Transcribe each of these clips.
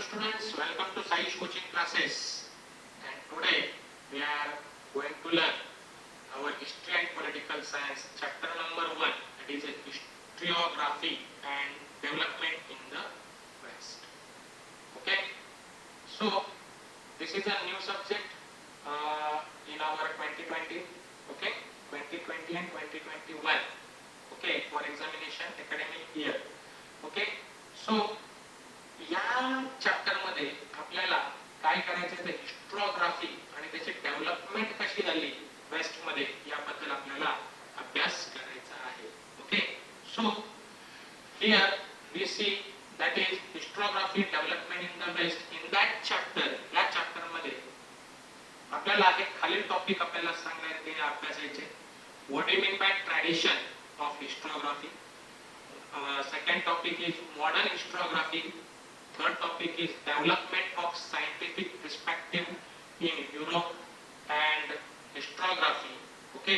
students, welcome to Saish coaching classes. And today we are going to learn our history and political science chapter number 1, that is historiography and development in the West. Okay, so this is a new subject in our 2020, okay, 2020 and 2021, okay, for examination academic year. Okay, so या chapter मध्ये आपल्याला काय करायचं ते historiography आणि त्याची development कशी झाली वेस्ट मध्ये याबद्दल आपल्याला अभ्यास करायचा आहे. Okay, so here we see that is historiography development in the west. In that chapter, या चॅप्टर मध्ये आपल्याला हे खालील टॉपिक आपल्याला सांगायचे अभ्यासायचे. What do you mean by tradition of historiography. Second topic is modern historiography. Third topic is development of scientific perspective in Europe and historiography. Okay,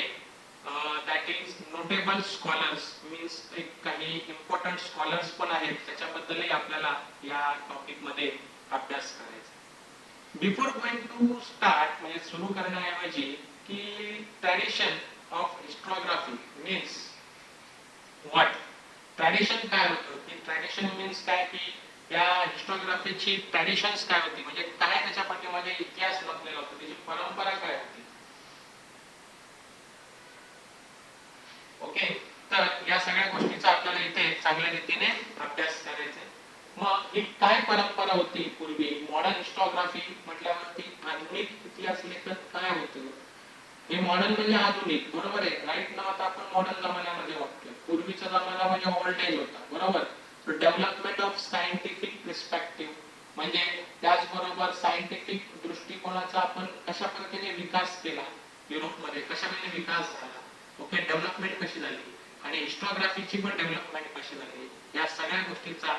that is notable scholars means काही important scholars पण आहेत त्याच्याबद्दलही आपल्याला या topic मध्ये अभ्यास करायचा. Before going to start म्हणजे सुरू करण्याऐवजी की tradition of historiography means what? Tradition काय होतं की ट्रॅडिशन मीन्स काय की या हिस्टोग्राफीची ट्रॅडिशन्स काय होती म्हणजे काय त्याच्या पाठीमागे इतिहास लपलेला होता, त्याची परंपरा काय होती. ओके, तर या सगळ्या गोष्टीचा आपल्याला इथे चांगल्या रीतीने अभ्यास करायचा आहे. मग ही काय परंपरा होती पूर्वी. मॉडर्न हिस्टोग्राफी म्हटल्यावरती आधुनिक इतिहास लेखन काय होतं. हे मॉडर्न म्हणजे आधुनिक, बरोबर आहे. राईट नाव आता आपण मॉडर्न जमान्यामध्ये वागतोय. पूर्वीचा जमाना म्हणजे ओल्ड एज होता, बरोबर. डेव्हलपमेंट ऑफ सायंटिफिक पर्स्पेक्टिव्ह म्हणजे त्याचबरोबर सायंटिफिक दृष्टिकोनाचा आपण कशा पद्धतीने विकास केला युरोपमध्ये, कशा पद्धतीने विकास झाला. ओके, डेव्हलपमेंट कशी झाली आणि हिस्टोग्राफीची पण डेव्हलपमेंट कशी झाली, या सगळ्या गोष्टीचा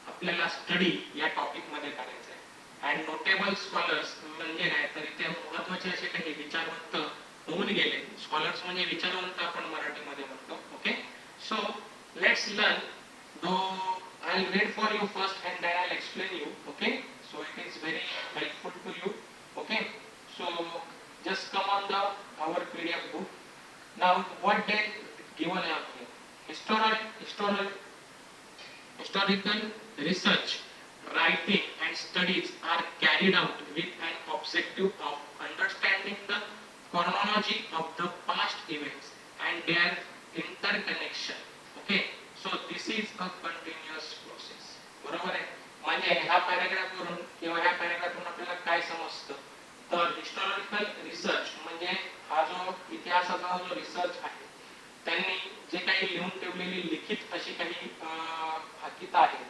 आपल्याला स्टडी या टॉपिक मध्ये करायचा आहे. अँड नोटेबल स्कॉलर्स म्हणजे काय तर इथे महत्त्वाचे असे काही विचारवंत होऊन गेले. स्कॉलर्स म्हणजे विचारवंत आपण मराठीमध्ये म्हणतो. Okay, so let's learn. Though I'll read for you first and then I'll explain you. Okay, so it is very helpful to you. Okay, so just come on the our PDF book. Now what they given up here. Historical research, writing and studies are carried out with an objective of understanding the chronology of the past events and their interconnection. Okay, so this is a continuous process. बरोबर आहे. म्हणजे ह्या paragraph वरून किंवा ह्या paragraph वरून आपल्याला काय समजतं तर हिस्टॉरिकल रिसर्च म्हणजे हा जो इतिहासाचा जो रिसर्च आहे त्यांनी जे काही लिहून ठेवलेली लिखित अशी काही हकीकत आहे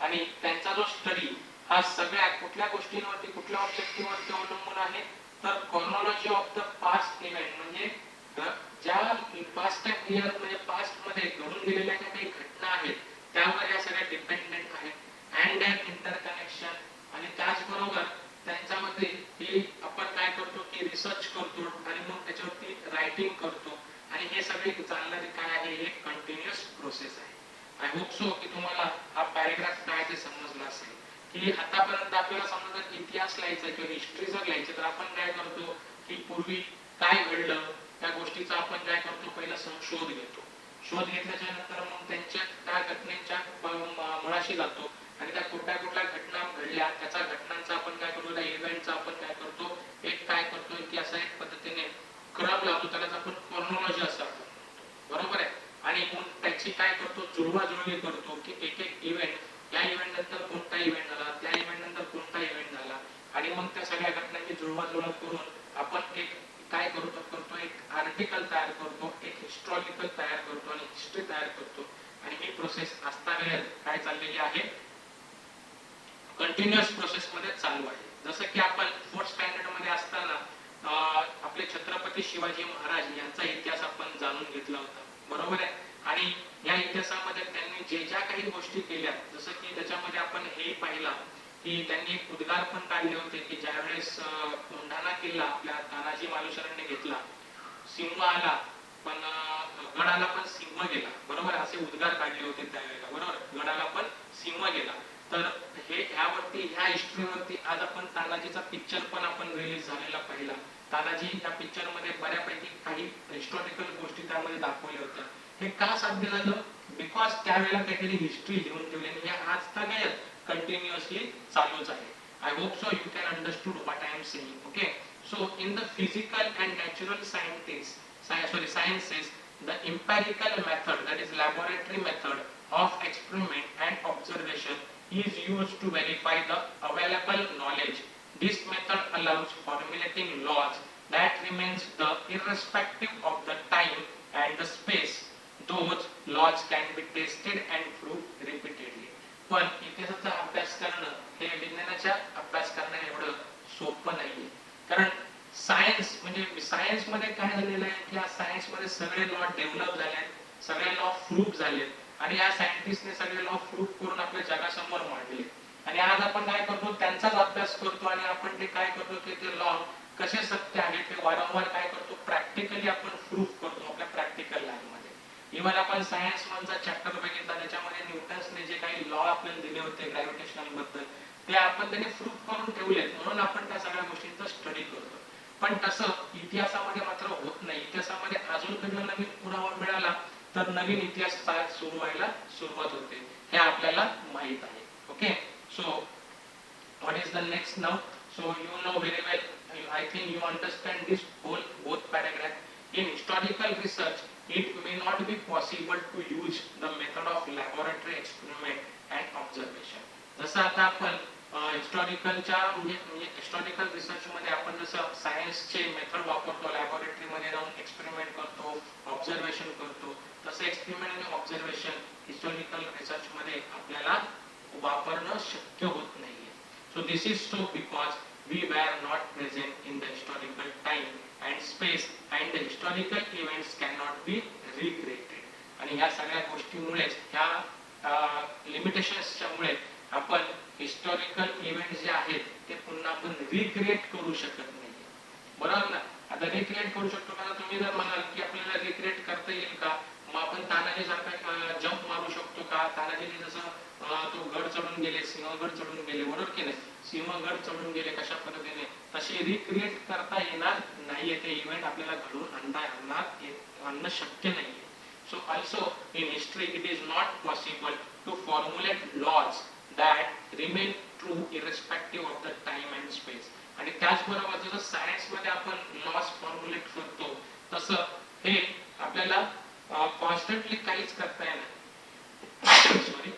आणि त्यांचा जो स्टडी हा सगळ्या कुठल्या गोष्टींवरती कुठल्या ऑब्जेक्टिव्हवरती अवलंबून आहे तर chronology of the past event म्हणजे ज्या पास्ट इयर म्हणजे पास्ट मध्ये घडून गेलेल्या ज्या काही घटना आहेत त्यावर या सगळ्या डिपेंडेंट आहेत अँड दॅट इंटरकनेक्शन. आणि त्याचबरोबर त्यांच्यामध्ये हे आपण काय करतो की रिसर्च करतो आणि मग त्याच्यावरती रायटिंग करतो आणि हे सगळे चालणारे काय आहे एक कंटिन्युअस प्रोसेस आहे. आय होप सो की तुम्हाला हा पॅराग्राफ काय ते समजला असेल की आतापर्यंत आपल्याला समजा इतिहास लिहायचा किंवा हिस्ट्री जर लिहायची तर आपण काय करतो की पूर्वी काय घडलं त्या गोष्टीचा आपण काय करतो पहिला शोध घेतो. शोध घेतल्याच्या नंतर मग त्यांच्या त्या घटनेच्या मुळाशी जातो आणि त्या कुठल्या कुठल्या घटना घडल्या त्याचा घटनांचा आपण काय करतो त्या इव्हेंटचा आपण काय करतो एक काय करतो की असा एक पद्धतीने क्रम लावतो त्यालाच आपण क्रोनॉलॉजी असं आपण म्हणतो. बरोबर आहे. आणि मग त्याची काय करतो जुळवाजुळवी करतो की एक एक इव्हेंट या इव्हेंट नंतर कोणता इव्हेंट झाला त्या इव्हेंट नंतर कोणता इव्हेंट झाला आणि मग त्या सगळ्या घटनांची जुळवाजुळव करून आपण एक काय करतो एक आर्टिकल तयार करतो, एक हिस्टॉरिकल तयार करतो आणि हिस्ट्री तयार करतो. आणि ही प्रोसेस आजतागायत काय चाललेली आहे कंटिन्युअस प्रोसेस मध्ये चालू आहे. जसं की आपण 4th स्टँडर्ड मध्ये असताना आपले छत्रपती शिवाजी महाराज यांचा इतिहास आपण जाणून घेतला होता. बरोबर आहे. आणि या इतिहासामध्ये त्यांनी जे ज्या काही गोष्टी केल्या जसं की त्याच्यामध्ये आपण हे पाहिला की त्यांनी एक उद्गार पण काढले होते की ज्यावेळेस कोंढाणा किल्ला आपल्या तानाजी मालुसरेंनी घेतला सिंह आला पण गडाला पण सिंह गेला. बरोबर असे उद्गार काढले होते त्यावेळेला. बरोबर, गडाला पण सिंह गेला. तर हे ह्यावरती ह्या ह्या हिस्ट्रीवरती आज आपण तानाजीचा पिक्चर पण आपण रिलीज झालेला पाहिला. तानाजी या पिक्चर मध्ये बऱ्यापैकी काही हिस्टॉरिकल गोष्टी त्यामध्ये दाखवल्या होत्या. हे का साध्य झालं? बिकॉज त्यावेळेला काहीतरी हिस्ट्री लिहून ठेवली आणि हे आज तागायत कंटिन्युअसली चालूच आहे. I hope so you can understood what I am saying. Okay. So in the physical and natural sciences, the empirical method, that is laboratory method of experiment and observation is used to verify the available knowledge. This method allows formulating laws that remains the irrespective of the time and the space. Those laws can be tested and proved repeatedly. पण इतिहासाचा अभ्यास करणं हे विज्ञानाच्या अभ्यास करणं एवढं सोपं नाहीये. कारण सायन्स म्हणजे सायन्स मध्ये काय झालेलं आहे की या सायन्स मध्ये सगळे लॉ डेव्हलप झाले, सगळे लॉ प्रूव्ह झाले आणि या सायंटिस्टने सगळे लॉ प्रूव्ह करून आपल्या जगासमोर मांडले. आणि आज आपण काय करतो, त्यांचाच अभ्यास करतो आणि आपण ते काय करतो की ते लॉ कसे सत्य आहे ते वारंवार काय करतो, प्रॅक्टिकली आपण प्रूव्ह करतो आपल्या प्रॅक्टिकल लाईफ मध्ये. इव्हन आपण सायन्स वनचा चॅप्टर बघितला, त्याच्यामध्ये न्यूटन्सने जे काही लॉ आपल्याला दिले होते ग्रॅव्हिटेशनल बद्दल ते आपण त्यांनी प्रूव्ह करून ठेवलेत, म्हणून आपण त्या सगळ्या गोष्टींचा स्टडी करतो. पण तसं इतिहासामध्ये मात्र होत नाही. इतिहासामध्ये अजून कधी नवीन पुरावा मिळाला तर नवीन इतिहास सुरू व्हायला सुरुवात होते, हे आपल्याला माहित आहे. Okay, so what is the next now? So you know very well, I think you understand this whole both paragraph. In historical research, it may not be possible to use the method of laboratory experiment and observation. जसं आता आपण हिस्टॉरिकलच्या म्हणजे historical research मध्ये आपण जसं सायन्सचे method वापरतो, laboratory मध्ये जाऊन एक्सपेरिमेंट करतो, ऑब्झर्वेशन करतो, तसं एक्सपेरिमेंट आणि ऑब्झर्वेशन हिस्टॉरिकल रिसर्च मध्ये आपल्याला वापरणं शक्य होत नाहीये. So this is so because we were not present in the historical time and space and the historical events cannot be recreated. आणि ह्या सगळ्या गोष्टीमुळेच ह्या लिमिटेशन्सच्या मुळे आपण हिस्टॉरिकल इव्हेंट्स जे आहेत ते पुन्हा आपण रिक्रिएट करू शकत नाही. बरोबर ना? आता रिक्रिएट करू शकतो का? तुम्ही जर म्हणाल की आपल्याला रिक्रिएट करता येईल का, मग आपण तानाजी सारखा जंप मारू शकतो का? तानाजीने जसं तो गड चढून गेले, सिंहगड चढून गेले, बरोबर की नाही? सिंहगड चढून गेले कशा पद्धतीने, तशी रिक्रिएट करता येणार नाहीये. ते इव्हेंट आपल्याला घडून आणणं शक्य नाहीये. So also in history it is not possible to formulate laws that remain true irrespective of the time and space. आणि त्याचबरोबर जसं सायन्स मध्ये आपण लॉज फॉर्म्युलेट करतो तसं हे आपल्याला कॉन्स्टंटली काहीच करता येणार सॉरी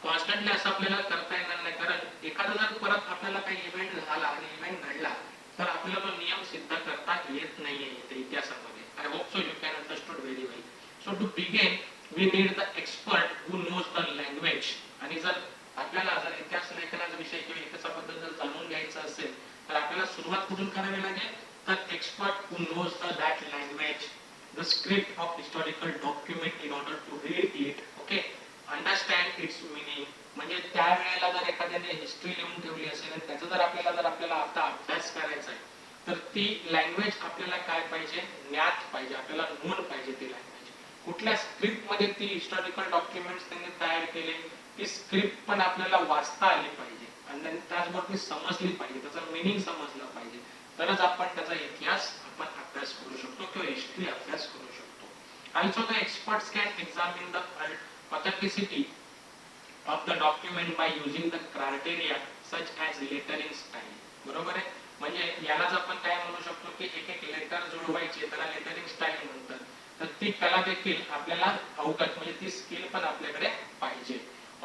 कॉन्स्टंटली असं आपल्याला करता येणार नाही. कारण एखादा जर परत आपल्याला काही इव्हेंट झाला आणि इव्हेंट घडला तर आपल्याला तो नियम सिद्ध करता येत नाहीये इतिहासामध्ये. I hope so you can understood very well. So to begin we need the expert who knows the language. आणि जर आपल्याला जर इतिहास लेखनाचा विषय किंवा इतिहासाबद्दल जर जाणून घ्यायचं असेल तर आपल्याला सुरुवात कुठून करावी लागेल, तर expert who knows the that language, the script of historical document in order to read it. Okay, understand its meaning. म्हणजे त्यावेळेला जर एखाद्याने हिस्ट्री लिहून ठेवली असेल आणि त्याचा जर आपल्याला आता अभ्यास करायचा आहे तर ती लँग्वेज आपल्याला काय पाहिजे, ज्ञात पाहिजे, आपल्याला नोन पाहिजे ती लँग्वेज. कुठल्या स्क्रिप्ट मध्ये ती हिस्टॉरिकल डॉक्युमेंट्स त्यांनी तयार केले, ती स्क्रिप्ट पण आपल्याला वाचता आली पाहिजे आणि त्याचबरोबर ती समजली पाहिजे, त्याचा मिनिंग समजला पाहिजे, तरच आपण त्याचा इतिहास आपण अभ्यास करू शकतो किंवा हिस्ट्री अभ्यास करू शकतो. Also the experts can examine the authenticity of the document by using the criteria such as lettering style. बरोबर आहे? म्हणजे यालाच आपण काय म्हणू शकतो की एक एक लेटर जुळवायचे, त्याला लेटरिंग स्टाईल म्हणतात. तर ती कला देखील आपल्याला अवगत म्हणजे ती स्किल पण आपल्याकडे पाहिजे.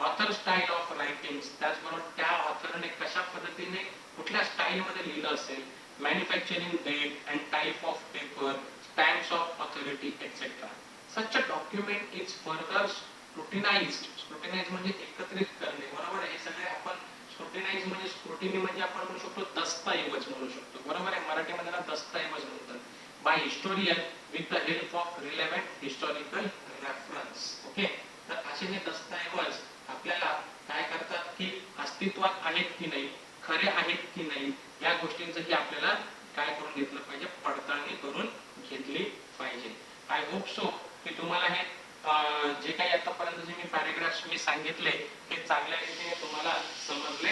ऑथर स्टाईल ऑफ रायटिंग, त्याचबरोबर त्या ऑथरने कशा पद्धतीने कुठल्या स्टाईल मध्ये लिहिलं असेल, manufacturing date and type of paper, stamps of authority etcetera. Such a document is further scrutinized. Scrutinize म्हणजे एकत्रित करणे, बरोबर आहे? हे सगळे आपण स्क्रुटिनाइज म्हणजे स्क्रुटिनी म्हणजे आपण म्हणू शकतो दस्तऐवज म्हणू शकतो, बरोबर आहे? मराठीमध्ये ना दस्तऐवज म्हणतात. By historian with the help of relevant historical reference. Okay, तर असे हे दस्तऐवज आपल्याला काय करतात की अस्तित्वात आहेत की नाही, खरे आहेत की नाही, या गोष्टींचंही आपल्याला काय करून घेतलं पाहिजे, पडताळणी करून घेतली पाहिजे. आय होप सो की तुम्हाला हे जे काही आतापर्यंत जे मी पॅराग्राफ्स मी सांगितले हे चांगल्या रीतीने तुम्हाला समजले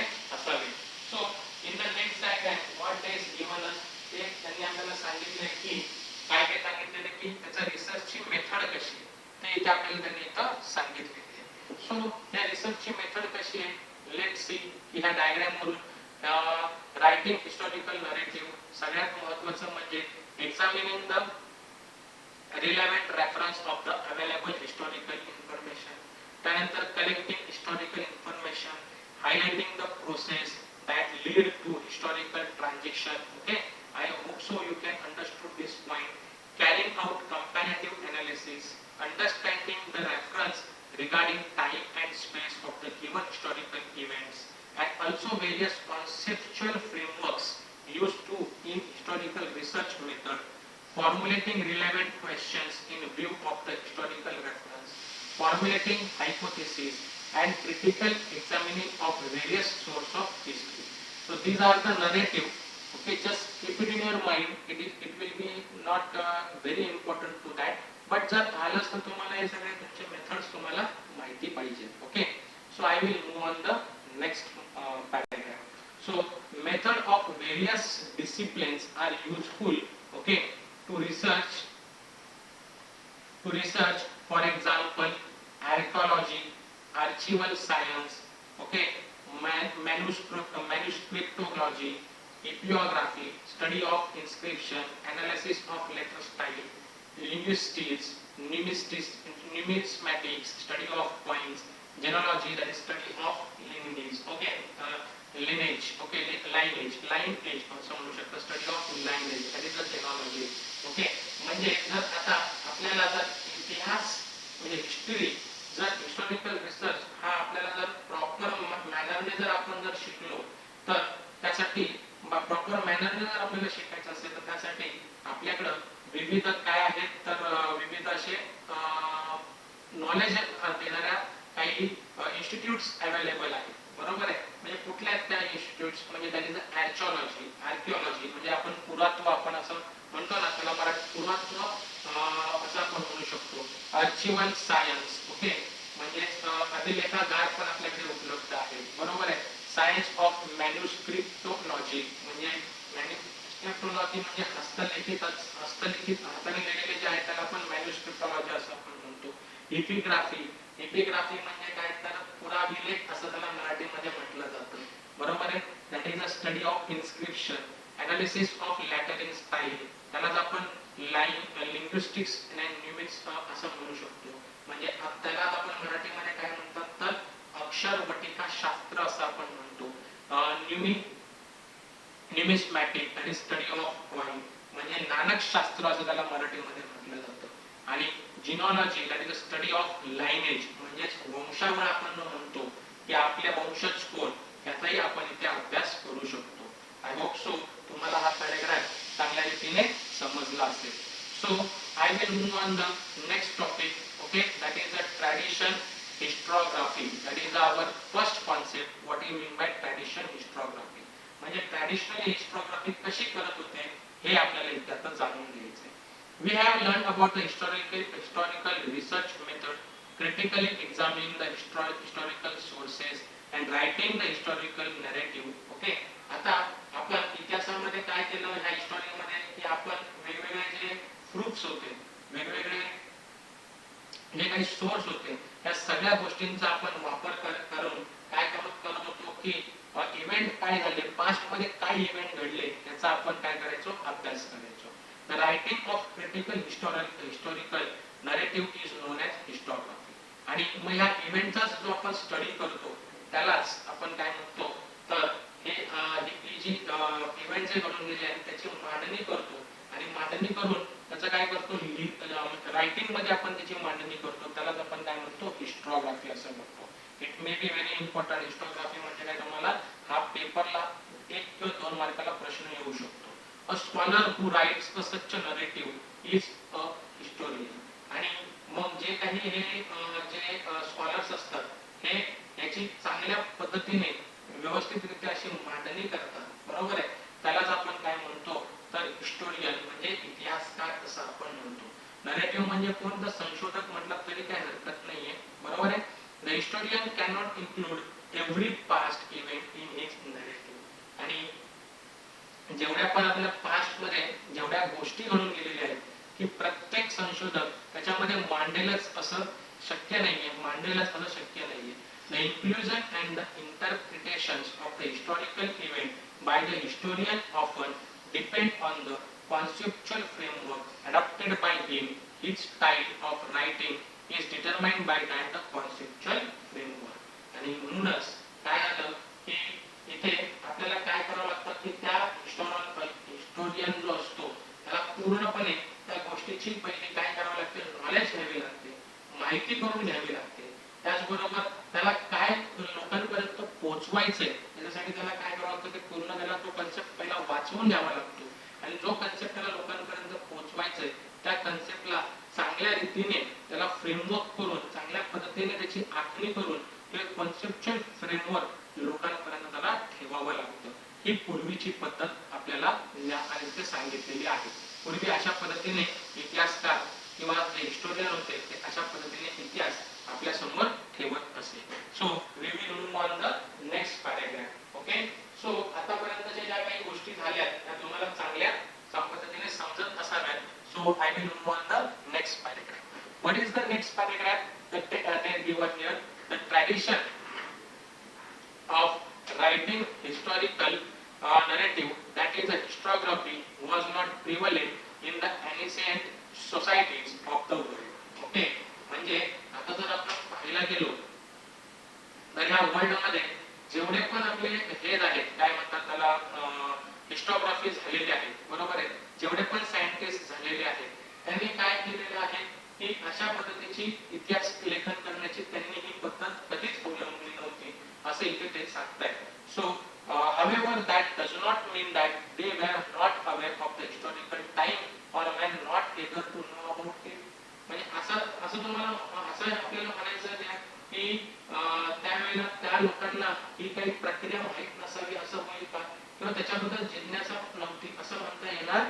लेट सी की ह्या डायग्राम वरून रायटिंग हिस्टॉरिकल नरेटिव्ह, सगळ्यात महत्त्वाचं म्हणजे examining the relevant reference of the available historical information. त्यानंतर collecting historical information, highlighting the process that lead to historical transition. Okay, I hope so you can understood this point. Carrying out comparative analysis, understanding the reference regarding time and space of the given historical events, and also various conceptual frameworks used to in historical research method, formulating relevant questions in view of the historical reference, formulating hypotheses, and critical examining of various sources of history. So these are the narrative. Okay, just keep it in your mind. It will be not very important to that. But जर आलंच तर तुम्हाला हे सगळे तुमचे methods तुम्हाला माहिती पाहिजे. Okay. So I will move on the next paragraph. So method of various disciplines are useful. Okay. To research, for example, archaeology, archival science, okay, manuscriptology, epigraphy, study of inscription, analysis of letter style, linguistics, numismatics, study of coins, genealogy, that is study of lineage, okay, lineage, okay, lineage also म्हणू शकतो, study of lineage, that is the genealogy. Okay, म्हणजे जर आता आपल्याला जर इतिहास म्हणजे history, जर हिस्टॉरिकल रिसर्च हा आपल्याला जर प्रॉपर मॅनरने जर आपण जर शिकलो, तर त्यासाठी प्रॉपर मॅनरने जर आपल्याला शिकायचं असेल तर त्यासाठी आपल्याकडे विविध काय आहेत, तर विविध असे नॉलेज देणाऱ्या काही इन्स्टिट्यूट्स अवेलेबल आहेत. बरोबर आहे. म्हणजे कुठल्या त्या इन्स्टिट्यूट्स म्हणजे दॅट इज आर्किओलॉजी म्हणजे आपण पुरातत्व आपण असं म्हणतो ना, त्याला मराठी पुरातत्व असं आपण म्हणू शकतो. आर्चिवल सायन्स, ओके, म्हणजे अभिलेखागार पण आपल्याकडे उपलब्ध आहे. बरोबर आहे. सायन्स ऑफ मॅन्युस्क्रिप्टोलॉजी म्हणजे मॅन्युस्क्रिप्टोलॉजी म्हणजे हस्तलिखित हाताने लिहिलेले जे आहे त्याला आपण मॅन्युस्क्रिप्टोलॉजी असं आपण म्हणतो. एपिग्राफी म्हणजे काय, तर पुराभिलेख असं त्याला मराठीमध्ये म्हटलं जातं. बरोबर आहे. That is a study of inscription, analysis of lettering style, त्यालाच आपण लिंग्विस्टिक्स अँड न्यूमिक्स असं म्हणू शकतो. म्हणजे त्याला आपण मराठीमध्ये काय म्हणतात, तर अक्षरवटिका शास्त्र असं आपण म्हणतो. Numismatic, that is study of coin म्हणजे नाणक शास्त्र असं त्याला मराठीमध्ये म्हटलं जातं. आणि genealogy, that is a study of lineage म्हणजे वंशावळ आपण म्हणतो की आपल्या वंशज कोण, याचाही आपण इथे अभ्यास करू शकतो. आय होप सो तुम्हाला हा पॅराग्राफ चांगल्या रीतीने समजला असेल. So I will move on the next topic. Okay, that is the tradition historiography. That is our first concept. What you mean by tradition historiography म्हणजे ट्रॅडिशनल हिस्टोग्राफी कशी करत होते हे आपल्याला इथे आता जाणून घ्यायचं आहे. We have learned about the historical research method, critically examining the historical sources and writing the historical narrative. Okay. आता आपण इतिहासामध्ये काय केलं ह्या हिस्टॉरीमध्ये की आपण वेगवेगळे जे प्रूफ्स होते, वेगवेगळे जे काही सोर्स होते, या सगळ्या गोष्टींचा आपण वापर करून काय करत होतो की इव्हेंट काय झाले, पास्ट मध्ये काय इव्हेंट घडले याचा आपण काय करायचो, अभ्यास करायचो. The writing of critical historical narrative is known as historiography. आणि मग ह्या इव्हेंटचा जो आपण स्टडी करतो त्यालाच आपण काय म्हणतो, तर हे जी इव्हेंट जे घडून गेले आहेत त्याची मांडणी करतो. आणि मांडणी करून त्याचं काय करतो, रायटिंग मध्ये आपण त्याची मांडणी करतो, त्यालाच आपण काय म्हणतो, हिस्टोग्राफी असं म्हणतो. It may be very important. Historiography म्हणजे काय, तुम्हाला हा पेपरला 1 किंवा 2 मार्काला प्रश्न येऊ शकतो. A scholar who writes such a narrative is a historian. आणि मग जे काही हे जे स्कॉलर्स असतात हे याची चांगल्या पद्धतीने व्यवस्थितरित्या अशी मांडणी करतात. बरोबर आहे. त्यालाच आपण काय म्हणतो, तर हिस्टोरियन म्हणजे इतिहासकार असं आपण म्हणतो. नरेटिव्ह म्हणजे कोणतं संशोधक म्हटलं तरी काय हरकत नाहीये. बरोबर आहे. The historian can not include every past event in his narrative. आणि जेवढ्या पण आपल्या पास्ट मध्ये जेवढ्या गोष्टी घडून गेलेल्या आहेत की प्रत्येक संशोधक त्याच्यामध्ये मांडेलच असं शक्य नाहीये. The inclusion and the interpretations of the historical event by the historian often depend on the conceptual framework adopted by him. His style of writing is determined by that the conceptual framework. आणि म्हणूनच काय झालं की इथे आपल्याला काय करावं लागतं की त्या हिस्टोरियन जो असतो त्याला पूर्णपणे त्या गोष्टीची पहिली काय करावं लागते, नॉलेज घ्यावी लागते, माहिती करून घ्यावी लागते. त्याचबरोबर त्याला काय लोकांपर्यंत पोहोचवायचंय त्याच्यासाठी त्याला काय करावं लागतं, ते पूर्ण त्याला तो कन्सेप्ट पहिला वाचवून घ्यावा लागतो. आणि जो कन्सेप्ट त्याला लोकांपर्यंत पोहोचवायचंय त्या कन्सेप्टला चांगल्या रीतीने त्याला फ्रेमवर्क करून चांगल्या पद्धतीने त्याची आखणी करून ते कॉन्सेप्च्युअल फ्रेमवर्क लोकांपर्यंत त्याला ठेवावं लागतं. ही पूर्वीची पद्धत आपल्याला इथे सांगितलेली आहे. पूर्वी अशा पद्धतीने इतिहासकार किंवा जे हिस्टोरियन होते ते अशा पद्धतीने इतिहास आपल्या समोर ठेवत असे. So we will move on the next paragraph. Okay, so आतापर्यंतच्या ज्या काही गोष्टी झाल्या त्या तुम्हाला चांगल्या पद्धतीने समजत असाव्यात. So I will move on the next paragraph. What is the next paragraph? they given here the tradition of writing historical narrative, that is a historiography, was not prevalent in the ancient societies of the world. Okay, म्हणजे आता जर आपण पाहायला गेलो तर या world मध्ये जेवढे पण आपले हे आहेत काय म्हणतात त्याला हिस्टोग्राफी झालेले आहेत, बरोबर आहे, जेवढे पण सायंटिस्ट झालेले आहेत त्यांनी काय केलेले आहे की अशा पद्धतीची इतिहास लेखन करण्याची त्यांनी ही पद्धत कधीच अवलंबली नव्हती असे इथे ते सांगतायत. So however that does not mean that they were not aware of the historical time or were not eager to know about it. म्हणजे असं तुम्हाला असं आपल्याला म्हणायचं आहे की त्यावेळेला त्या लोकांना ही काही प्रक्रिया माहीत नसावी असं होईल का, किंवा त्याच्याबद्दल जिज्ञासा नव्हती असं म्हणता येणार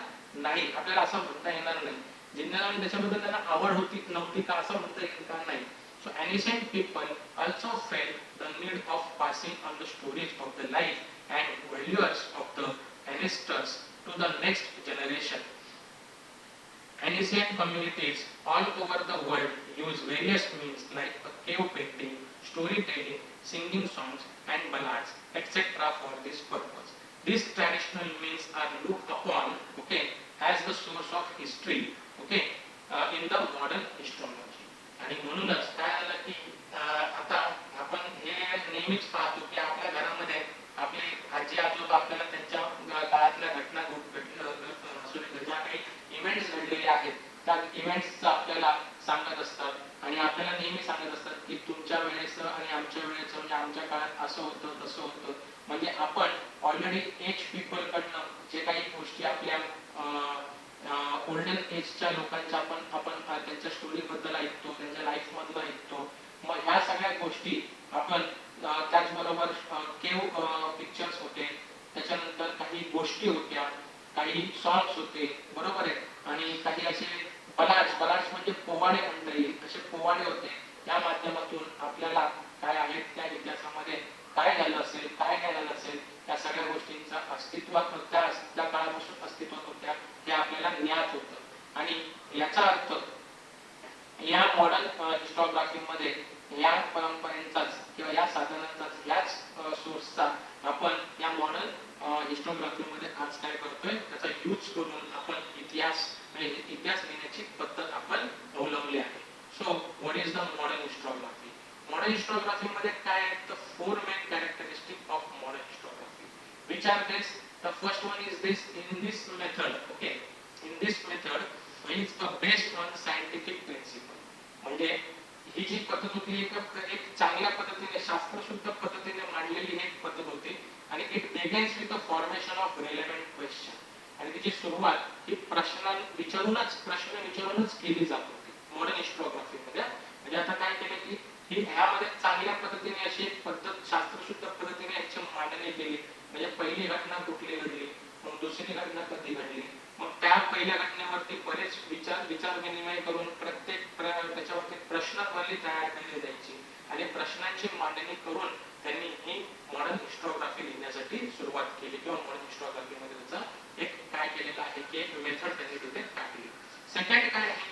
नाही. आपल्याला असं म्हणता येणार नाही. जिज्ञासा त्याच्याबद्दल त्यांना आवड होती नव्हती का असं म्हणता येईल का, नाही. So ancient people also felt the need of passing on the stories of the life and values of the ancestors to the next generation. Ancient communities all over the world use various means like cave painting, storytelling, singing songs and ballads, etc. for this purpose. These traditional means are looked upon, okay, as the source of history, okay, in the modern historiography. आणि म्हणूनच काय झालं की आता आपण हे नेहमीच पाहतो की आपल्या घरामध्ये आपले आजी आजोबा आपल्याला त्यांच्या काळातल्या घटना ज्या काही इव्हेंट्स घडलेले आहेत त्या इव्हेंट्सचं आपल्याला सांगत असतात आणि आपल्याला नेहमी सांगत असतात की तुमच्या वेळेचं आणि आमच्या वेळेचं म्हणजे आमच्या काळात असं होतं तसं होतं. म्हणजे आपण ऑलरेडी एज पीपल कडनं जे काही गोष्टी आपल्या ओल्डन एजच्या लोकांच्या आपण त्यांच्या स्टोरी बद्दल ऐकतो, त्यांच्या लाईफ मधलं ऐकतो. मग ह्या सगळ्या गोष्टी आपण त्याचबरोबर केव पिक्चर्स होते, त्याच्यानंतर काही गोष्टी होत्या, काही सॉंग्स होते, बरोबर आहे, आणि काही असे बलाड्स म्हणजे पोवाडे म्हणता येईल असे पोवाडे होते. या माध्यमातून आपल्याला काय आहेत त्या इतिहासामध्ये काय झालं असेल काय नाही झालं असेल त्या सगळ्या गोष्टींचा अस्तित्वात त्या काळापासून अस्तित्वात होत्या हे आपल्याला ज्ञात होतं. आणि याचा अर्थ या मॉडर्न हिस्टोग्राफी मध्ये या परंपरेचाच किंवा या साधनांचाच याच सोर्सचा आपण या मॉडर्न हिस्टोग्राफी मध्ये आज काय करतोय त्याचा यूज करून आपण इतिहास लिहिण्याची पद्धत आपण अवलंबली आहे. So what is the modern historiography? Modern historiography मध्ये काय आहेत the four main characteristic of modern historiography. Which are this? The first one is this: in this method, okay, in this method is based on scientific principle. म्हणजे ही जी पद्धत होती एक चांगल्या पद्धतीने शास्त्रशुद्ध पद्धतीने मांडलेली एक पद्धत होती आणि it begins with the formation of relevant question. आणि तिची सुरुवात ही प्रश्न विचारूनच केली जात होती मॉडर्न हिस्टोग्राफी मध्ये. म्हणजे आता काय केलं की ही ह्यामध्ये चांगल्या पद्धतीने अशी एक पद्धत शास्त्रशुद्ध पद्धतीने याची मांडणी केली. म्हणजे पहिली घटना कुठली घडली, मग दुसरी घटना कधी घडली, मग त्या पहिल्या घटनेवरती बरेच विचार विनिमय करून प्रत्येक त्याच्यावरती प्रश्नवाली तयार केली जायची आणि प्रश्नांची मांडणी करून त्यांनी ही मॉडर्न हिस्टोग्राफी लिहिण्यासाठी सुरुवात केली किंवा मॉडर्न हिस्टोग्राफी मध्ये त्याचा एक काय केलेलं आहे की एक मेथड त्यांनी तिथे टाकली. सेकंड काय आहे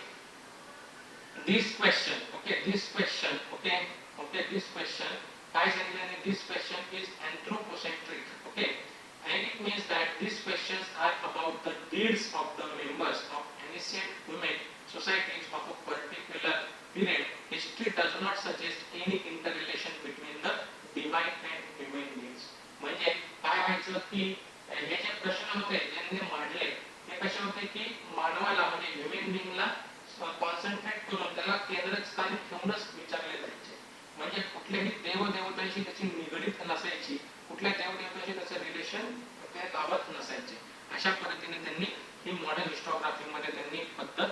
दिस क्वेश्चन. ओके, दिस क्वेश्चन. ओके, दिस क्वेश्चन काय सांगितलं? दिस question deeds of the members of ancient women societies of a particular period, history does not suggest any interrelation between the divine and human beings. म्हणजे काय व्हायचं की हे जे प्रश्न होते ज्यांनी मांडले ते कसे होते की मानवाला म्हणजे ह्युमन बिंगला कॉन्सन्ट्रेट करून त्याला केंद्रस्थानी ठेवूनच विचारले जायचे. म्हणजे कुठल्याही देवदेवतांशी त्याची निगडीत नसायची, कुठल्या देवदेवतांशी त्याचं रिलेशन ते लावत नसायचे. अशा पद्धतीने त्यांनी ही मॉडर्न हिस्टोग्राफी मध्ये त्यांनी पद्धत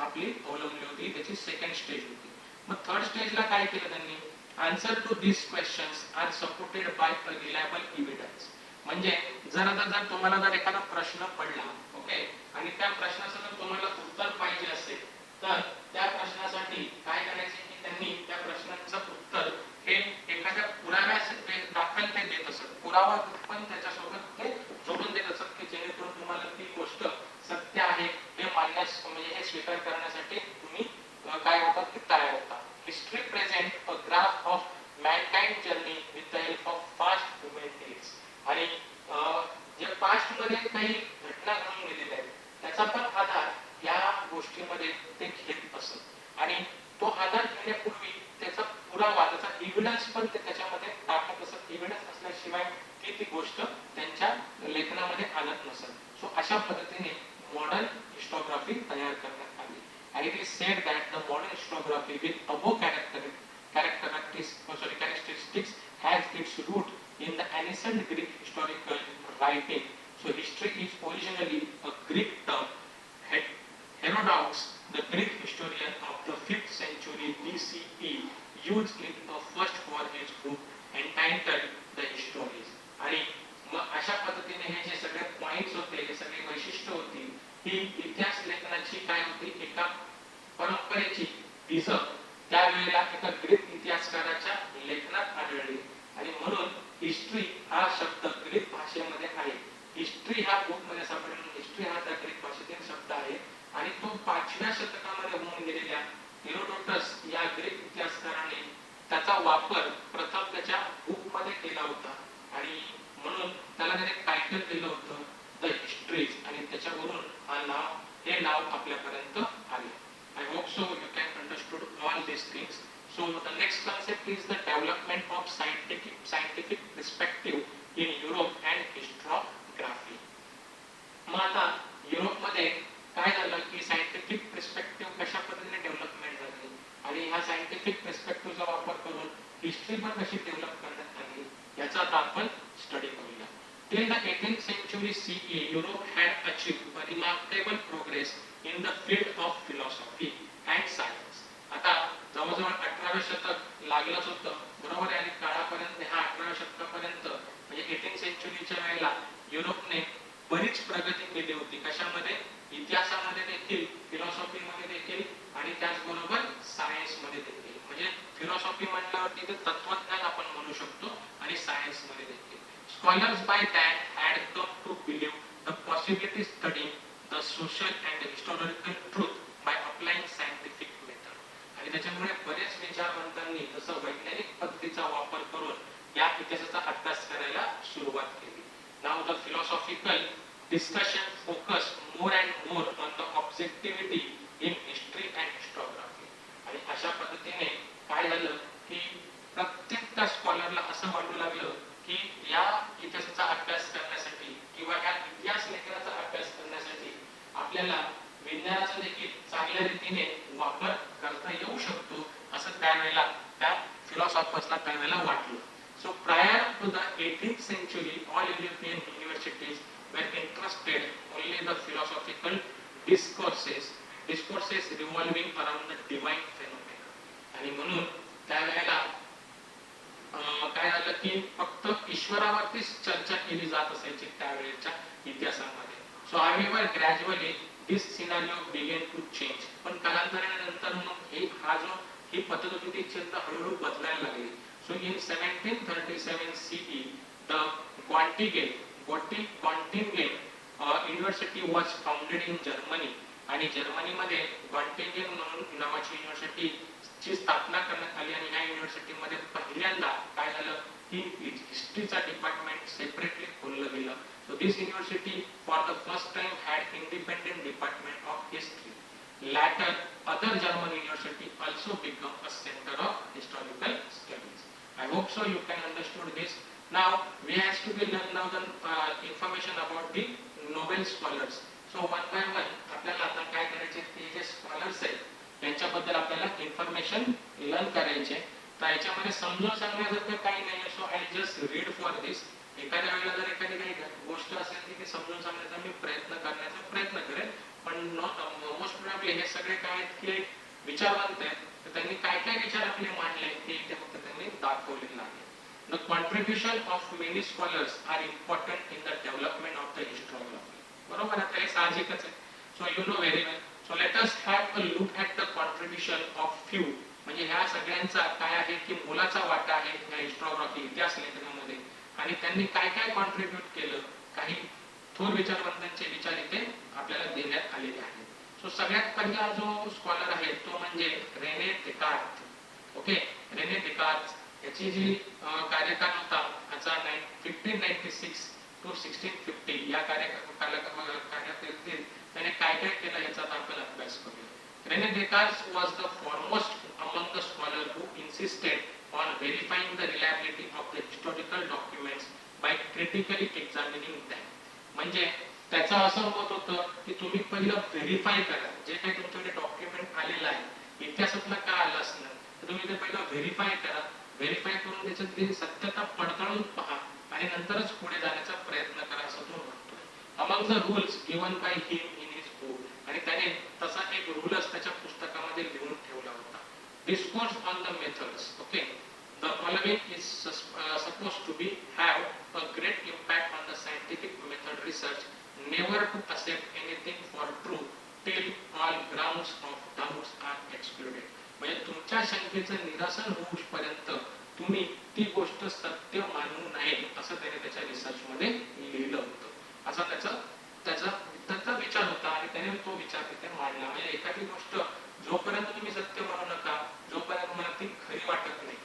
आपली अवलंबली होती. त्याची सेकंड स्टेज होती. मग थर्ड स्टेजला काय केलं त्यांनी, answer to this questions are supported by a reliable evidence. म्हणजे जर तुम्हाला जर एखादा प्रश्न पडला, ओके, आणि त्या प्रश्नाचं जर तुम्हाला उत्तर पाहिजे असेल तर त्या प्रश्नासाठी काय करायचे की त्यांनी त्या प्रश्नाचं उत्तर हे एखाद्या पुराव्यादाखल ते देत असत. पुरावा पण त्याच्यासोबत ते जोडून देत असत की जेणेकरून तुम्हाला ती गोष्ट सत्य आहे हे मानण्यास म्हणजे हे स्वीकार करण्यासाठी तुम्ही काय होतात की तयार होता. History present a graph of Mankind journey with the help of fast human days. आणि जे पास्ट मध्ये काही घटना घडून गेलेल्या आहेत त्याचा पण आधार या गोष्टीमध्ये ते घेत असत. आणि तो आधार घेण्यापूर्वी त्याचा पुरावा, त्याचा एव्हिडन्स पण ते त्याच्यामध्ये टाकत असत. एव्हिडन्स असल्याशिवाय ती गोष्ट त्यांच्या लेखनामध्ये आणत नसत. सो अशा पद्धतीने मॉडर्न हिस्टोग्राफी तयार करण्यात आली. And it is said that the modern historiography with above characteristics has its root in the ancient Greek historical writing. So history is originally a Greek term. Herodotus, the Greek historian of the 5th century BCE, used it first for his book entitled The Histories. आणि मग अशा पद्धतीने हे जे सगळे points होते, हे सगळे वैशिष्ट्य होती, ही इतिहास लेखनाची काय होती, एका परंपरेची बीज त्यावेळेला एका ग्रीक इतिहासकाराच्या लेखनात आढळली. आणि म्हणून हिस्ट्री हा शब्द ग्रीक भाषेमध्ये आहे. हिस्ट्री हा बुक मध्ये सापडेल. हिस्ट्री हा त्या ग्रीक भाषेतील शब्द आहे आणि तो 5व्या शतकामध्ये होऊन गेलेल्या हेरोडोटस या ग्रीक इतिहासकाराने त्याचा वापर प्रथम त्याच्या बुक मध्ये केला होता. आणि म्हणून त्याला त्याने टायटल दिलं होतं द हिस्ट्रीज. आणि त्याच्यावरून हे नाव आपल्यापर्यंत आले. I hope so you can understood all these things. So the next concept is the development of scientific perspective in Europe and historiography. मग आता युरोपमध्ये काय झालं की सायंटिफिक पर्स्पेक्टिव्ह कशा पद्धतीने डेव्हलपमेंट झाली आणि ह्या सायंटिफिक पर्स्पेक्टिव्हचा वापर करून हिस्ट्री पण कशी डेव्हलप करण्यात आली याचा आता आपण स्टडी करूया. Till the 18th century CE, Europe had achieved a remarkable progress in the field of philosophy and science. आता जवळजवळ 18वे शतक लागलंच होतं, बरोबर आहे. आणि काळापर्यंत हा 18व्या शतकापर्यंत म्हणजे 18th सेंचुरीच्या वेळेला युरोपने बरीच प्रगती केली होती. कशामध्ये, इतिहासामध्ये देखील, फिलॉसॉफीमध्ये देखील आणि त्याचबरोबर सायन्समध्ये देखील. म्हणजे फिलॉसॉफी म्हणल्यावरती ते तत्वज्ञान आपण म्हणू शकतो आणि सायन्समध्ये देखील. Scholars by that had come to believe the possibility studying the social and historical truth by applying scientific method. आणि त्याच्यामुळे बरेच विचारवंतांनी जसं वैज्ञानिक पद्धतीचा वापर करून या इतिहासाचा अभ्यास करायला सुरुवात केली. Now the philosophical discussion focused more and more on the objectivity in history and historiography. आणि अशा पद्धतीने काय झालं की प्रत्येक त्या स्कॉलरला असं वाटू लागलं की या इतिहासाचा अभ्यास करण्यासाठी किंवा या इतिहास लेखनाचा अभ्यास करण्यासाठी आपल्याला विज्ञानाचा देखील चांगल्या रीतीने वापर करता येऊ शकतो असं त्यावेळेला त्या फिलॉसॉफर्सला त्यावेळेला वाटलं. So prior to the 18th century all European universities were interested only in the philosophical discourses revolving around the divine phenomena. आणि म्हणून त्यावेळेला काय झालं की फक्त ईश्वरावरतीच चर्चा केली जात असायची त्यावेळेच्या इतिहासामध्ये. So however gradually this scenario began to change. पण कालांतरानंतर मग ही पद्धत होती ती चिंता हळूहळू बदलायला लागली. So in 1737 CE the Göttingen University was founded in Germany. आणि जर्मनीमध्ये गॉटिंगेन म्हणून नावाची युनिव्हर्सिटी ची स्थापना करण्यात आली. आणि ह्या युनिव्हर्सिटीमध्ये पहिल्यांदा काय झालं की हिस्ट्रीचा डिपार्टमेंट सेपरेटली खोललं गेलं. So this university for the first time had latter other German university also become a center of historical studies. I hope so you can understood this. Now we has to be learn now the information about the Nobel scholars. So one by one आपल्याला आता काय करायचे ते जे scholars आहेत यांच्याबद्दल आपल्याला information learn करायचे. तर याच्यामध्ये समजून सांगण्यासारखं काही नाही. So I just read for this. एखाद्या वेळेला जर एखादी काही गोष्ट असेल की ती समजून सांगण्याचा मी प्रयत्न करेन, पण मोस्ट प्रोबॅबली हे सगळे काय आहेत की विचारवंत आहेत, तर त्यांनी काय काय विचार आपले मांडले ते इथे फक्त त्यांनी दाखवलेलं आहे. The contribution of many scholars are important in the development of the historiography. बरोबर आहे, हे साहजिकच आहे. So you know very well. So let us have a look at the contribution of few. म्हणजे ह्या सगळ्यांचा काय आहे की मोलाचा वाटा आहे या हिस्टोग्राफी इतिहास लेखनामध्ये, आणि त्यांनी काय काय कॉन्ट्रीब्यूट केलं, काही थोर विचारवंतांचे विचार इथे आपल्याला देण्यात आलेले आहेत. सो सगळ्यात पहिला जो स्कॉलर आहे तो म्हणजे रेने देकार्त. ओके, रेने देकार्त याची जी कार्यकाळ होता याचा 1596 टू 1650 या कार्यकाळातील त्याने काय काय केलं याचा आपण अभ्यास करूया. Rene Descartes was the foremost among the scholars who insisted on verifying the reliability of the historical documents by critically examining them. म्हणजे त्याचं असं मत होतं की तुम्ही पहिलं व्हेरीफाय करा, जे काही तुमच्याकडे डॉक्युमेंट आलेलं आहे इतिहासातलं काय आलं असलं तर तुम्ही ते पहिलं व्हेरीफाय करा. व्हेरीफाय करून त्याच्यातली सत्यता पडताळून पहा आणि नंतरच पुढे जाण्याचा प्रयत्न करा असं तो म्हणतोय. Among the rules given by him in his book, आणि त्याने तसा एक रूलच त्याच्या पुस्तकामध्ये लिहून ठेवला होता. Discourse on the methods. Okay, the following is supposed to be have a great impact on the scientific method research, never to accept anything for true till all grounds of doubts are excluded. म्हणजे तुमच्या शंकेचं निरसन होऊपर्यंत तुम्ही ती गोष्ट सत्य मानू नये असं त्याने त्याच्या रिसर्च मध्ये लिहिलं होतं. असा त्याचा विचार होता आणि त्याने तो विचार तिथे मांडला. म्हणजे एखादी गोष्ट जोपर्यंत तुम्ही सत्य म्हणू नका, जोपर्यंत मला ती खरी वाटत नाही,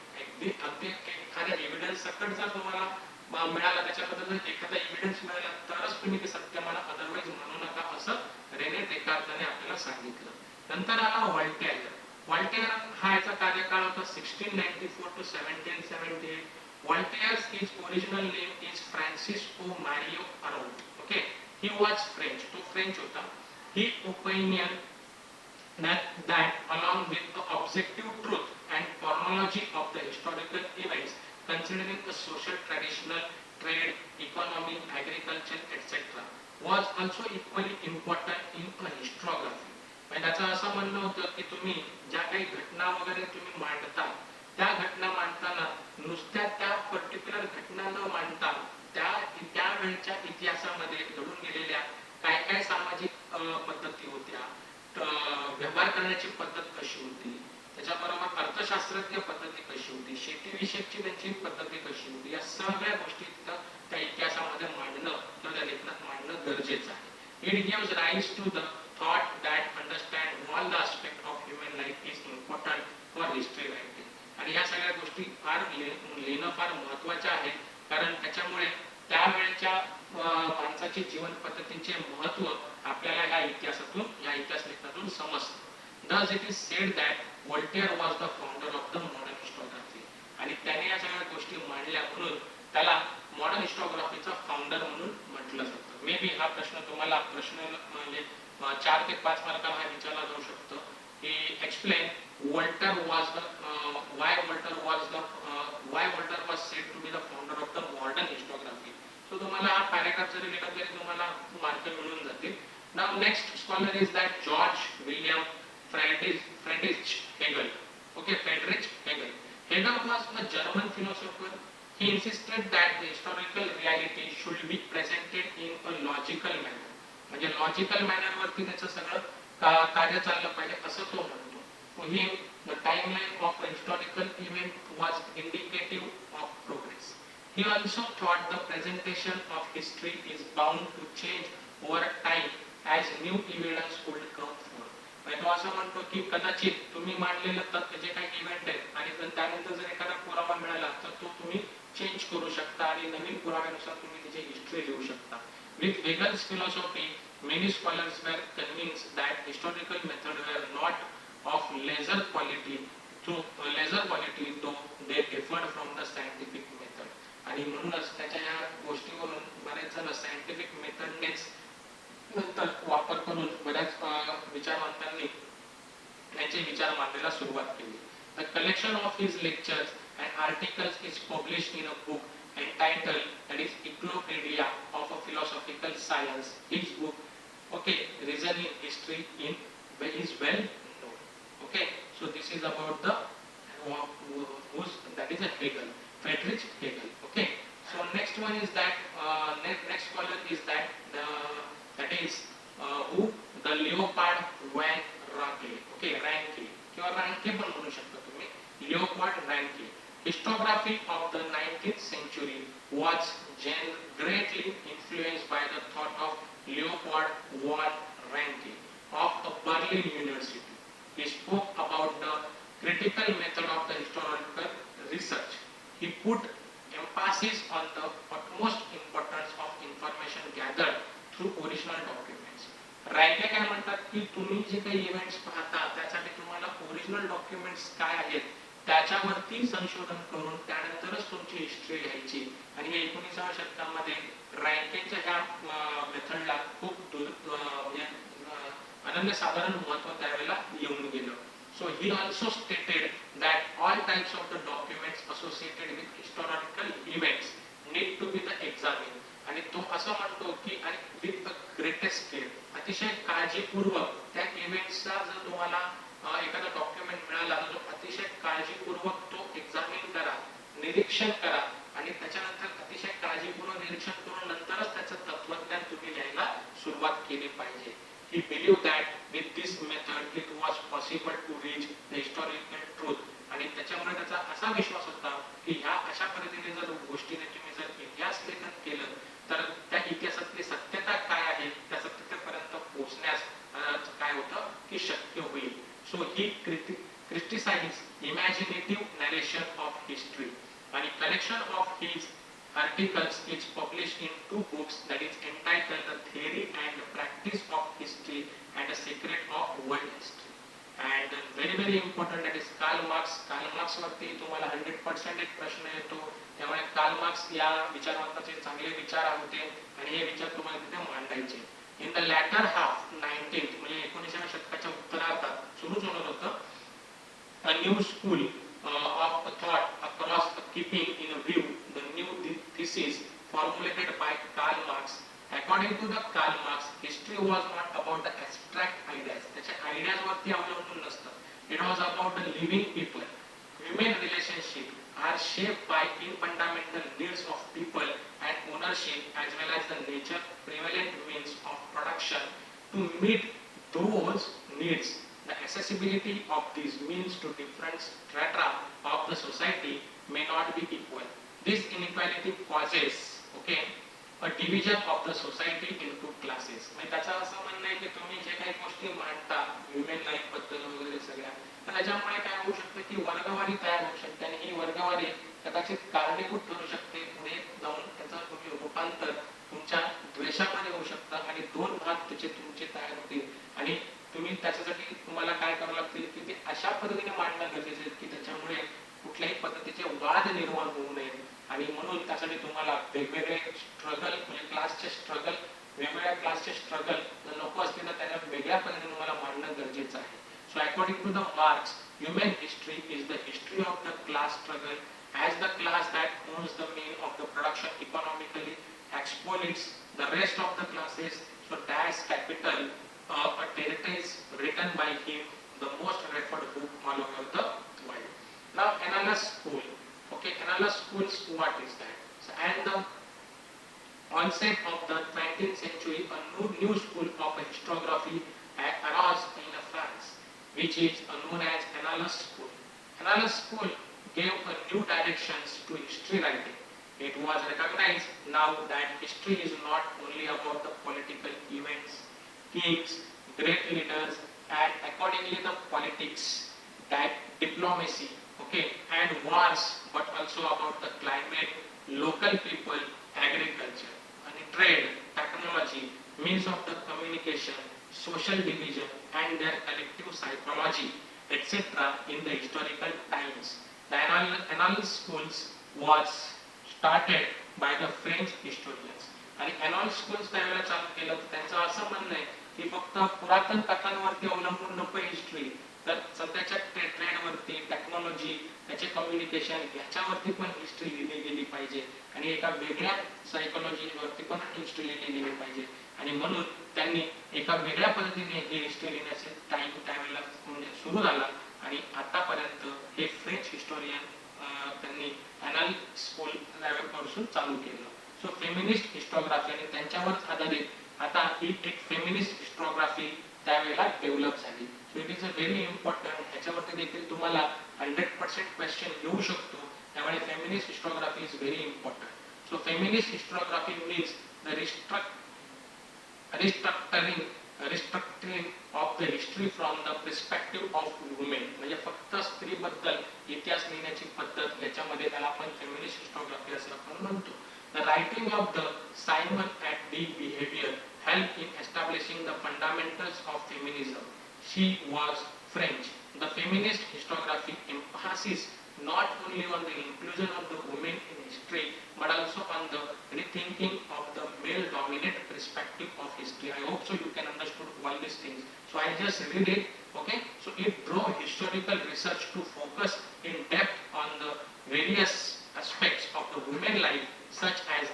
अगदी एखाद्या एव्हिडन्स सकट जर तुम्हाला मिळाला, त्याच्याबद्दल जर एखादा एव्हिडन्स मिळाला तरच तुम्ही ते सत्य मला, अदरवाईज म्हणू नका असं रेने देकार्तने आपल्याला सांगितलं. नंतर आला व्हॉल्टेअर. व्हॉल्टेअर हा याचा कार्यकाळ होता 1694 to 1778. Voltaire's his original name is Francois Marie Arouet. Okay, he was French, तो फ्रेंच होता. He opinion that along with the objective truth and chronology of the historical events, considering the social, traditional, trade, economy, agriculture, etc., was also equally important in a historiography. म्हणजे त्याचं असं म्हणणं होतं की तुम्ही ज्या काही घटना वगैरे तुम्ही मांडता, त्या घटना मांडताना नुसत्या त्या पर्टिक्युलर घटना न मांडता त्या वेळच्या इतिहासामध्ये घडून गेलेल्या काय काय सामाजिक पद्धती होत्या, व्यवहार करण्याची पद्धत कशी होती, त्याच्याबरोबर अर्थशास्त्रज्ञ पद्धती कशी होती, शेतीविषयकची त्यांची पद्धती कशी होती, या सगळ्या गोष्टी त्या इतिहासामध्ये मांडणं किंवा त्या लेखनात मांडणं गरजेचं आहे. It gives rise to the thought that understand all the aspect of human life is important for history writing. आणि या सगळ्या गोष्टी फार लिहिणं फार महत्वाच्या आहे, कारण त्याच्यामुळे त्यावेळेच्या माणसाची जीवन पद्धतीचे महत्व आपल्याला या इतिहासातून, या इतिहास लेखनातून समजतं. Thus it is said that Voltaire was the founder of the modern historiography. आणि त्याने या सगळ्या गोष्टी मांडल्या म्हणून त्याला मॉडर्न हिस्टोग्राफीचा फाउंडर म्हणून म्हटलं जातं. मे बी हा प्रश्न तुम्हाला म्हणजे 4 ते 5 मार्काला हा विचारला जाऊ शकतो की explain Voltaire was the why Voltaire was said to be the founder of the modern historiography. So तुम्हाला हा पॅराग्राफ जरी लिहिला तरी तुम्हाला मार्क मिळून जातील. Now next scholar is that George William Friedrich Hegel. Okay, Friedrich Hegel. Hegel was a German philosopher. He insisted that the historical reality should be presented in a logical manner. म्हणजे logical manner वरती त्याचं सगळं कार्य चाललं पाहिजे असं तो म्हणतो. For him, the timeline of a historical event was indicative of progress. He also thought the presentation of history is bound to change over time as new evidence would come forth. तो असं म्हणतो की कदाचित तुम्ही मांडलेलं तथ्य जे काही इव्हेंट आहे आणि त्यानंतर जर एखादा पुरावा मिळाला तर तो तुम्ही चेंज करू शकता आणि नवीन पुराव्यानुसार तुम्ही त्याची हिस्ट्री लिहू शकता. With Hegel's philosophy many scholars were convinced that historical methods were not of lesser quality though they differed from the scientific method. आणि म्हणूनच त्याच्या या गोष्टीवरून बरेच जण सायंटिफिक मेथडनेच नंतर वापर करून बऱ्याच विचारवंतांनी त्यांचे विचार मांडायला सुरुवात केली. The collection of his lectures and articles is published in a book entitled that is Encyclopedia of a Philosophical Science. His book, okay, Reason in History in is well known. Okay, so this is about the that is a Hegel, Friedrich Hegel. Okay, so next one is that next scholar is that is who the Leopold van Ranke. Okay, Ranke किंवा रांके पण म्हणू शकता तुम्ही. Leopold Ranke. Historiography of the 19th century was greatly influenced by the thought of Leopold von Ranke of the Berlin University. He spoke about the critical method of the historical research. He put emphasis on the utmost importance of information gathered through original documents. Raike काय म्हणतात की तुम्ही जे काही events पाहता त्यासाठी तुम्हाला original documents काय आहेत त्याच्यावरती संशोधन करून त्यानंतरच तुमची हिस्ट्री लिहायची. आणि 19व्या शतकामध्ये रायकेच्या ह्या मेथडला खूप अनन्यसाधारण महत्व त्यावेळेला येऊन गेलं. So he also stated that all types of the documents associated with historical events need to be the examine. आणि तो असं म्हणतो की विथ द ग्रेटेस्ट केअर, अतिशय काळजीपूर्वक त्या इव्हेंट्सचा जर तुम्हाला एखादा डॉक्युमेंट मिळाला तर तो अतिशय काळजीपूर्वक तो एक्झामिन करा, निरीक्षण करा आणि त्याच्यानंतर अतिशय काळजीपूर्वक निरीक्षण करून नंतरच त्याचं तत्वज्ञान तुम्ही लिहायला सुरुवात केली पाहिजे. He believed that with this method it was possible to reach the historical truth. आणि त्याच्यामुळे त्याचा असा विश्वास होता की ह्या अशा पद्धतीने जर गोष्टीने तुम्ही जर इतिहास लेखन केलं तर त्या इतिहासातली सत्यता काय आहे त्या सत्यतेपर्यंत पोहोचण्यास काय होतं की शक्य होईल. So he criticize imaginative narration of history आणि collection of his articles is published in 2 books that is entitled The Theory and Practice of History and The Secret of World History. And very important that is Karl Marx. Karl Marx वरती तुम्हाला 100% एक प्रश्न येतो. त्यामुळे Karl Marx या विचारवंताचे चांगले विचार होते आणि हे विचार तुम्हाला तिथे मांडायचे. In the latter half 19th म्हणजे 19व्या शतकाच्या उत्तरार्धात सुरू झालं होतं a new school of thought across keeping in view the new thesis formulated by Karl Marx. According to the Karl Marx, history was not about the abstract ideas. त्याच्या ideas वरती अवलंबून नसतं. It was about the living people. Human relationship are shaped by fundamental needs of people and ownership as well as the nature prevalent means of production. To meet those needs, the accessibility of these means to different strata of the society may not be equal. This inequality causes, okay, a division of the society into classes. म्हणजे त्याचं असं म्हणणं आहे की तुम्ही जे काही गोष्टी मांडता ह्युमन लाईफ बद्दल वगैरे सगळ्या तर त्याच्यामुळे काय होऊ शकतं की वर्गवारी तयार होऊ शकते आणि ही वर्गवारी कदाचित कारणीभूत ठरू शकते. पुढे जाऊन त्याचं तुम्ही रूपांतर तुमच्या द्वेषामध्ये होऊ शकतं आणि 2 भाग त्याचे तुमचे तयार होतील आणि तुम्ही त्याच्यासाठी तुम्हाला काय करावं लागतील की ते अशा पद्धतीने मांडणं गरजेचं आहे की त्याच्यामुळे कुठल्याही पद्धतीचे वाद निर्माण होऊ नये. आणि म्हणून त्यासाठी तुम्हाला वेगवेगळे स्ट्रगल म्हणजे क्लासचे स्ट्रगल वेगवेगळ्या क्लासचे स्ट्रगल जर नको असतील तर त्यांना वेगळ्या पद्धतीने तुम्हाला मांडणं गरजेचं आहे. So according to the Marx human history is the history of the class struggle as the class that owns the mean of the production economically exploits the rest of the classes. So Das Kapital, a treatise written by him, the most referred book all over the world. Now Analyst School. Okay, Analyst Schools, what is that? So, and the onset of the 20th century, a new school of historiography arose in France, which is known as Analyst School. Analyst School gave a new directions to history writing. It was recognized now that history is not only about the political events, kings, great leaders, and accordingly the politics, that diplomacy, okay, and wars, but also about the climate, local people, agriculture, and trade, technology, means of the communication, social division, and their collective psychology, etc. in the historical times. The annals schools was started by the French historians. आणि annals schools त्यावेळेला चालू केलं तर त्यांचं असं म्हणणं आहे की फक्त पुरातन कथांवरती अवलंबून नको हिस्ट्री, तर सध्याच्या ट्रेंडवरती, टेक्नॉलॉजी, त्याचे कम्युनिकेशन ह्याच्यावरती पण हिस्ट्री लिहिली गेली पाहिजे आणि एका वेगळ्या सायकोलॉजीवरती पण हिस्ट्री लिहिली गेली पाहिजे. आणि म्हणून त्यांनी एका वेगळ्या पद्धतीने ही हिस्ट्री लिहिण्याचे टाइम त्यावेळेला म्हणजे सुरू झाला आणि आतापर्यंत हे फ्रेंच हिस्टोरियन त्यांनी अॅनल स्कूल पासून चालू केलं. सो फेमिनिस्ट हिस्टोग्राफी आणि त्यांच्यावर आधारित आता ही एक फेमिनिस्ट हिस्टोग्राफी त्यावेळेला डेव्हलप झाली. So it is a very important, ह्याच्यावरती देखील तुम्हाला 100% क्वेश्चन येऊ शकतो, त्यामुळे feminist historiography is very important. So feminist historiography means the restructuring of the history from the perspective of women. म्हणजे फक्त स्त्रीबद्दल इतिहास लिहिण्याची पद्धत, याच्यामध्ये त्याला आपण फेमिनिस्ट हिस्टोग्राफी असं आपण म्हणतो. The writing of the Simon at the behavior helped in establishing the fundamentals of feminism. She was French. The feminist historiography emphasizes not only on the inclusion of the women in history, but also on the rethinking of the male-dominant perspective of history. I hope so you can understand all these things. So I just read it. Okay. So it drove historical research to focus in depth on the various aspects of the women life, such as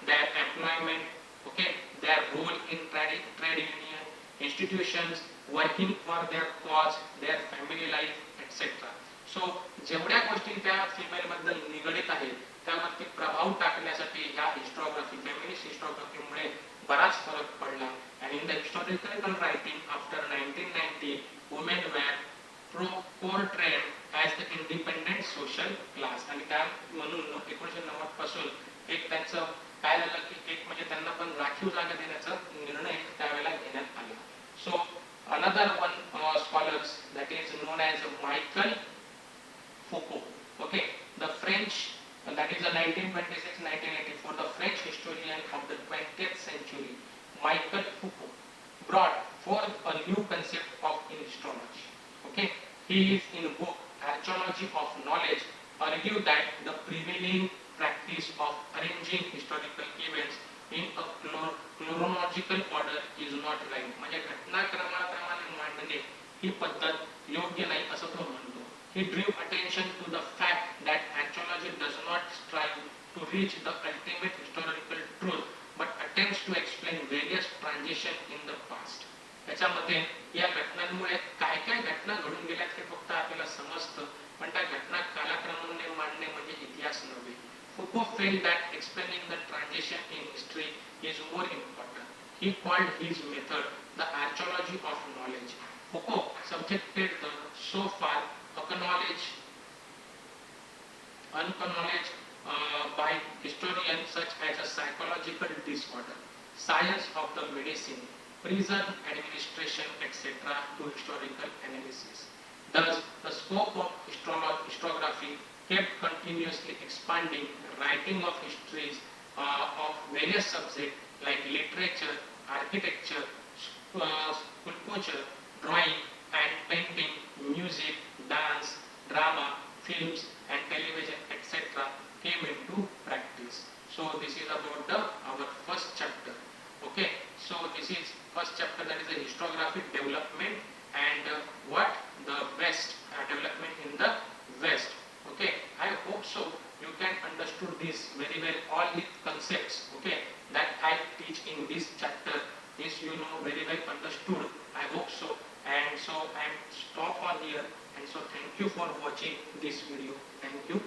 their employment, okay, their role in trade union, institutions, working for their cause, their family life, etc. So जेवढ्या गोष्टी त्या female बद्दल निगडित आहेत त्यावरती प्रभाव टाकण्यासाठी ह्या हिस्टोग्राफी, फेमिनिस्ट हिस्टोग्राफीमुळे बराच फरक पडला. and in the historical writing after 1990, women were portrayed as the independent social class. आणि त्या म्हणून 1990 पासून एक त्यांचं काय झालं की एक म्हणजे त्यांना पण राखीव जागा देण्याचा निर्णय त्यावेळेला घेण्यात आला. So another one scholars that is known as Michael Foucault. Okay, the French, that is a 1926-1984, the French historian of the 20th century, Michael Foucault, brought forth a new concept of histology. Okay, he is in book Archaeology of Knowledge argued that the prevailing practice of arranging historical events in a chronological order is not right. म्हणजे घटनाक्रमाप्रमाणे मांडणे ही पद्धत योग्य नाही असं तो म्हणतो. He drew attention to the fact that archaeology does not strive to reach the ultimate historical truth, but attempts to explain various transitions in the past. त्याच्यामध्ये या घटनांमुळे काय काय घटना घडून गेल्यात हे फक्त आपल्याला समजतं, पण त्या घटना कालक्रमाने मांडणे म्हणजे इतिहास नव्हे. Foucault felt that explaining the transition in history is more important. He called his method the archaeology of knowledge. Foucault subjected the so far unacknowledged by historians such as a psychological disorder, science of the medicine, prison administration, etc. to historical analysis. Thus, the scope of historiography kept continuously expanding. Writing of histories of various subjects like literature, architecture, sculpture, drawing and painting, music, dance, drama, films and television, etc. came into practice. So this is about our first chapter. Okay, so this is first chapter, that is the historiographic development and what the West development in the West. Okay, I hope so you can understood this very well, all the concepts, okay, that I teach in this chapter. This you know very well understood, I hope so. And so I am stop on here, and so thank you for watching this video. Thank you.